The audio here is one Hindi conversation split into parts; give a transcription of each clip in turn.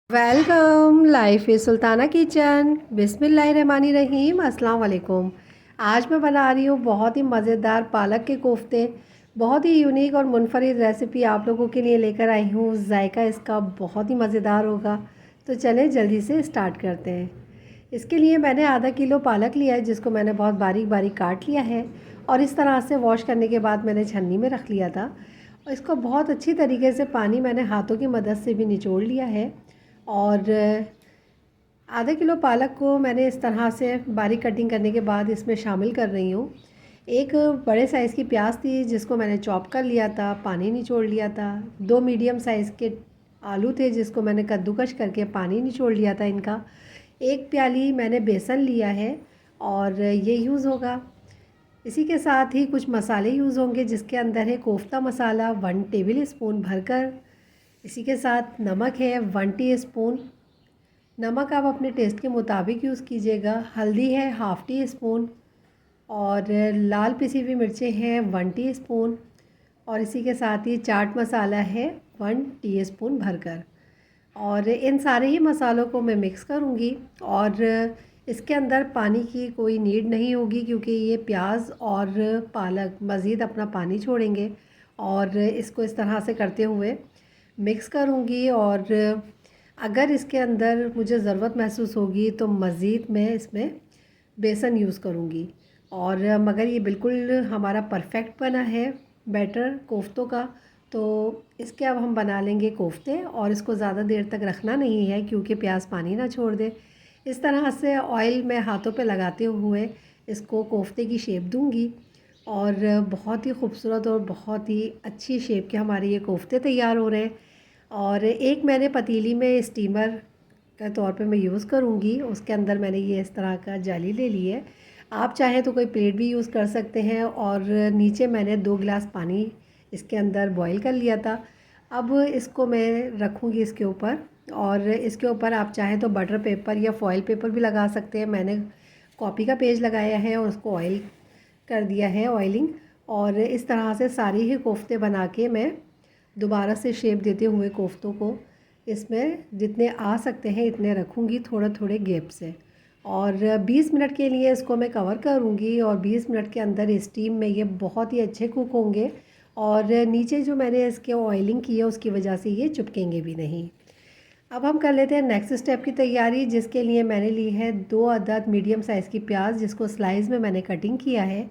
Welcome life is Sultana kitchen. बिस्मिल्लाहिर्रहमानिर्रहीम। अस्सलाम वालेकुम। आज मैं बना रही हूँ बहुत ही मज़ेदार पालक के कोफ्ते। बहुत ही यूनिक और मुनफरिद रेसिपी आप लोगों के लिए लेकर आई हूँ। जायका इसका बहुत ही मज़ेदार होगा। तो चलें जल्दी से स्टार्ट करते हैं। इसके लिए मैंने आधा किलो पालक लिया है, जिसको मैंने बहुत बारीक बारीक काट लिया है और इस तरह से वॉश करने के बाद मैंने छन्नी में रख लिया था। और इसको बहुत अच्छी तरीके से पानी मैंने हाथों की मदद से भी निचोड़ लिया है। और आधा किलो पालक को मैंने इस तरह से बारीक कटिंग करने के बाद इसमें शामिल कर रही हूँ। एक बड़े साइज़ की प्याज थी जिसको मैंने चॉप कर लिया था, पानी निचोड़ लिया था। दो मीडियम साइज़ के आलू थे जिसको मैंने कद्दूकश करके पानी निचोड़ लिया था इनका। एक प्याली मैंने बेसन लिया है और ये यूज़ होगा। इसी के साथ ही कुछ मसाले यूज़ होंगे, जिसके अंदर है कोफ्ता मसाला 1 टेबल स्पून भरकर। इसी के साथ नमक है 1 टीस्पून। नमक आप अपने टेस्ट के मुताबिक यूज़ कीजिएगा। हल्दी है 1/2 टीस्पून और लाल पिसी हुई मिर्चें हैं 1 टीस्पून। और इसी के साथ ही चाट मसाला है 1 टीस्पून भरकर। और इन सारे ही मसालों को मैं मिक्स करूँगी। और इसके अंदर पानी की कोई नीड नहीं होगी, क्योंकि ये प्याज और पालक मज़ीद अपना पानी छोड़ेंगे। और इसको इस तरह से करते हुए मिक्स करूँगी। और अगर इसके अंदर मुझे ज़रूरत महसूस होगी तो मज़ीद मैं इसमें बेसन यूज़ करूँगी। और मगर ये बिल्कुल हमारा परफेक्ट बना है बैटर कोफ्तों का। तो इसके अब हम बना लेंगे कोफ्ते, और इसको ज़्यादा देर तक रखना नहीं है क्योंकि प्याज पानी ना छोड़ दे। इस तरह से ऑयल मैं हाथों पे लगाते हुए इसको कोफ्ते की शेप दूंगी। और बहुत ही खूबसूरत और बहुत ही अच्छी शेप के हमारे ये कोफ्ते तैयार हो रहे हैं। और एक मैंने पतीली में स्टीमर के तौर पे मैं यूज़ करूँगी। उसके अंदर मैंने ये इस तरह का जाली ले ली है। आप चाहें तो कोई प्लेट भी यूज़ कर सकते हैं। और नीचे मैंने 2 गिलास पानी इसके अंदर बॉईल कर लिया था। अब इसको मैं रखूँगी इसके ऊपर। और इसके ऊपर आप चाहें तो बटर पेपर या फॉइल पेपर भी लगा सकते हैं। मैंने कॉपी का पेज लगाया है और उसको ऑयल कर दिया है, ऑयलिंग। और इस तरह से सारी ही कोफ्ते बना के मैं दोबारा से शेप देते हुए कोफ्तों को इसमें जितने आ सकते हैं इतने रखूँगी, थोड़ा थोड़े गैप से। और 20 मिनट के लिए इसको मैं कवर करूँगी। और 20 मिनट के अंदर स्टीम में ये बहुत ही अच्छे कुक होंगे। और नीचे जो मैंने इसके ऑयलिंग की है उसकी वजह से ये चिपकेंगे भी नहीं। अब हम कर लेते हैं नेक्स्ट स्टेप की तैयारी, जिसके लिए मैंने ली है 2 अदद मीडियम साइज़ की प्याज, जिसको स्लाइस में मैंने कटिंग किया है।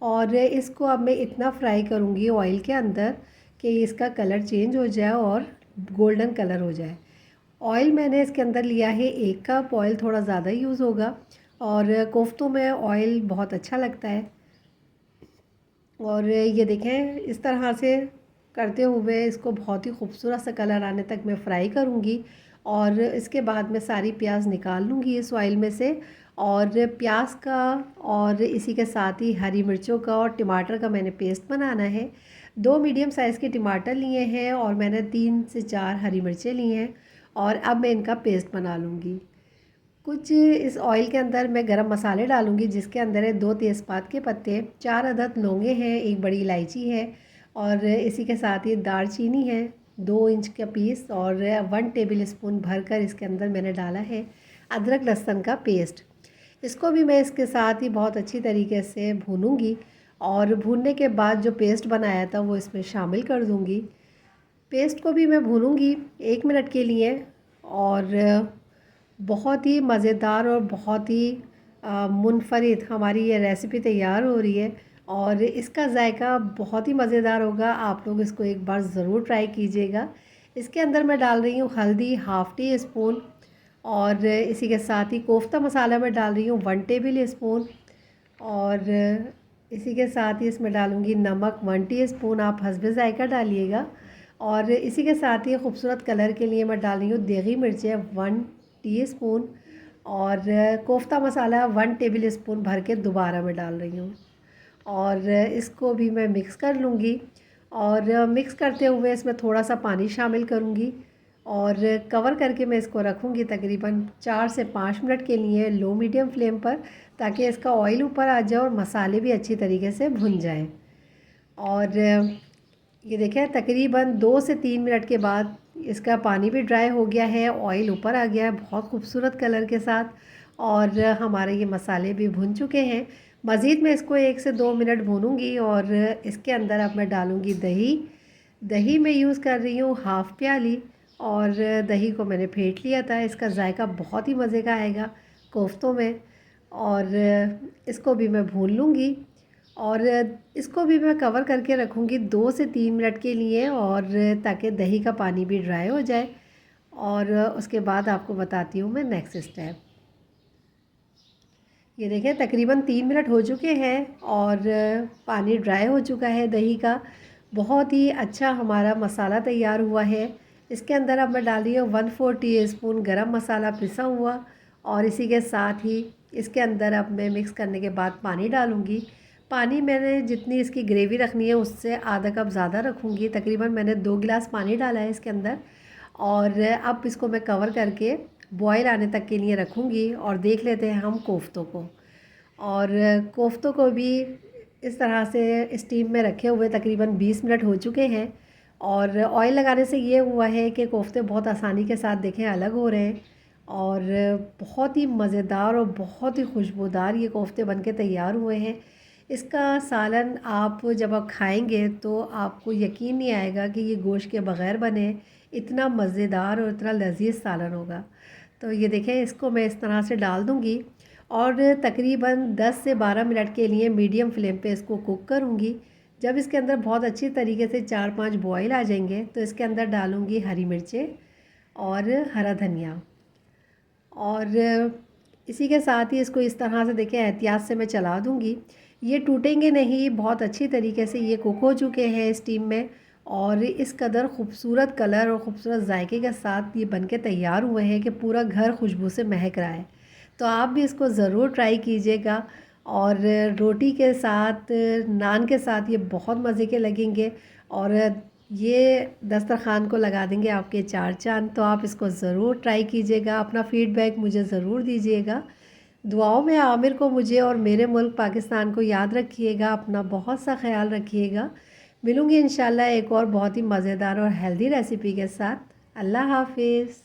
और इसको अब मैं इतना फ्राई करूँगी ऑयल के अंदर कि इसका कलर चेंज हो जाए और गोल्डन कलर हो जाए। ऑयल मैंने इसके अंदर लिया है 1 कप। ऑयल थोड़ा ज़्यादा यूज़ होगा और कोफ्तों में ऑयल बहुत अच्छा लगता है। और ये देखें इस तरह से करते हुए इसको बहुत ही खूबसूरत सा कलर आने तक मैं फ्राई करूँगी। और इसके बाद मैं सारी प्याज निकाल लूँगी इस ऑयल में से। और प्याज का और इसी के साथ ही हरी मिर्चों का और टमाटर का मैंने पेस्ट बनाना है। 2 मीडियम साइज़ के टमाटर लिए हैं और मैंने 3 से 4 हरी मिर्चें ली हैं। और अब मैं इनका पेस्ट बना लूँगी। कुछ इस ऑयल के अंदर मैं गरम मसाले डालूँगी, जिसके अंदर है 2 तेज़पात के पत्ते, 4 अदद लौंगे हैं, 1 बड़ी इलायची है। और इसी के साथ ही दालचीनी है 2 इंच का पीस। और 1 टेबल स्पून भरकर इसके अंदर मैंने डाला है अदरक लहसुन का पेस्ट। इसको भी मैं इसके साथ ही बहुत अच्छी तरीके से भूनूंगी। और भूनने के बाद जो पेस्ट बनाया था वो इसमें शामिल कर दूंगी। पेस्ट को भी मैं भूनूंगी 1 मिनट के लिए। और बहुत ही मज़ेदार और बहुत ही मुनफरिद हमारी ये रेसिपी तैयार हो रही है। और इसका जायका बहुत ही मज़ेदार होगा। आप लोग इसको एक बार ज़रूर ट्राई कीजिएगा। इसके अंदर मैं डाल रही हूँ हल्दी 1/2 टीस्पून। और इसी के साथ ही कोफ्ता मसाला मैं डाल रही हूँ 1 टेबल स्पून। और इसी के साथ ही इसमें डालूँगी नमक 1 टीस्पून, आप हस्बे जायका डालिएगा। और इसी के साथ ही खूबसूरत कलर के लिए मैं डाल रही हूँ देगी मिर्चें 1 टीस्पून। और कोफ्ता मसाला 1 टेबल स्पून भर के दोबारा मैं डाल रही हूँ। और इसको भी मैं मिक्स कर लूँगी। और मिक्स करते हुए इसमें थोड़ा सा पानी शामिल करूँगी। और कवर करके मैं इसको रखूँगी तकरीबन 4 से 5 मिनट के लिए लो मीडियम फ्लेम पर, ताकि इसका ऑयल ऊपर आ जाए और मसाले भी अच्छी तरीके से भुन जाएं। और ये देखें तकरीबन 2 से 3 मिनट के बाद इसका पानी भी ड्राई हो गया है, ऑयल ऊपर आ गया है बहुत खूबसूरत कलर के साथ। और हमारे ये मसाले भी भुन चुके हैं। मज़ीद मैं इसको 1 से 2 मिनट भूनूंगी। और इसके अंदर अब मैं डालूंगी दही। दही मैं यूज़ कर रही हूँ हाफ़ प्याली। और दही को मैंने फेंट लिया था। इसका जायका बहुत ही मज़े का आएगा कोफ्तों में। और इसको भी मैं भून लूँगी। और इसको भी मैं कवर करके रखूँगी 2 से 3 मिनट के लिए, और ताकि दही का पानी भी ड्राई हो जाए। और उसके बाद आपको बताती हूँ मैं नेक्स्ट स्टेप। ये देखें तकरीबन 3 मिनट हो चुके हैं और पानी ड्राई हो चुका है दही का। बहुत ही अच्छा हमारा मसाला तैयार हुआ है। इसके अंदर अब मैं डाल रही हूँ 1/4 टीस्पून गरम मसाला पिसा हुआ। और इसी के साथ ही इसके अंदर अब मैं मिक्स करने के बाद पानी डालूँगी। पानी मैंने जितनी इसकी ग्रेवी रखनी है उससे आधा कप ज़्यादा रखूँगी। तकरीबन मैंने 2 गिलास पानी डाला है इसके अंदर। और अब इसको मैं कवर करके बॉयल आने तक के लिए रखूँगी। और देख लेते हैं हम कोफ्तों को। और कोफ्तों को भी इस तरह से स्टीम में रखे हुए तकरीबन 20 मिनट हो चुके हैं। और ऑयल लगाने से ये हुआ है कि कोफ्ते बहुत आसानी के साथ देखें अलग हो रहे हैं। और बहुत ही मज़ेदार और बहुत ही खुशबूदार ये कोफ्ते बनके तैयार हुए हैं। इसका सालन आप जब आप खाएंगे तो आपको यकीन नहीं आएगा कि ये गोश्त के बग़ैर बने। इतना मज़ेदार और इतना लजीज सालन होगा। तो ये देखें इसको मैं इस तरह से डाल दूँगी। और तकरीबन 10 से 12 मिनट के लिए मीडियम फ्लेम पे इसको कुक करूँगी। जब इसके अंदर बहुत अच्छी तरीके से 4-5 बॉयल आ जाएंगे तो इसके अंदर डालूँगी हरी मिर्चें और हरा धनिया। और इसी के साथ ही इसको इस तरह से देखें एहतियात से मैं चला दूँगी। ये टूटेंगे नहीं, बहुत अच्छी तरीके से ये कुक हो चुके हैं स्टीम में। और इस कदर खूबसूरत कलर और ख़ूबसूरत जायके के साथ ये बनके तैयार हुए हैं कि पूरा घर खुशबू से महक रहा है। तो आप भी इसको ज़रूर ट्राई कीजिएगा। और रोटी के साथ, नान के साथ ये बहुत मज़े के लगेंगे। और ये दस्तरख़ान को लगा देंगे आपके 4 चाँद। तो आप इसको ज़रूर ट्राई कीजिएगा। अपना फ़ीडबैक मुझे ज़रूर दीजिएगा। दुआओं में आमिर को, मुझे और मेरे मुल्क पाकिस्तान को याद रखिएगा। अपना बहुत सा ख्याल रखिएगा। मिलूँगी इंशाल्लाह एक और बहुत ही मज़ेदार और हेल्दी रेसिपी के साथ। अल्लाह हाफ़िज़।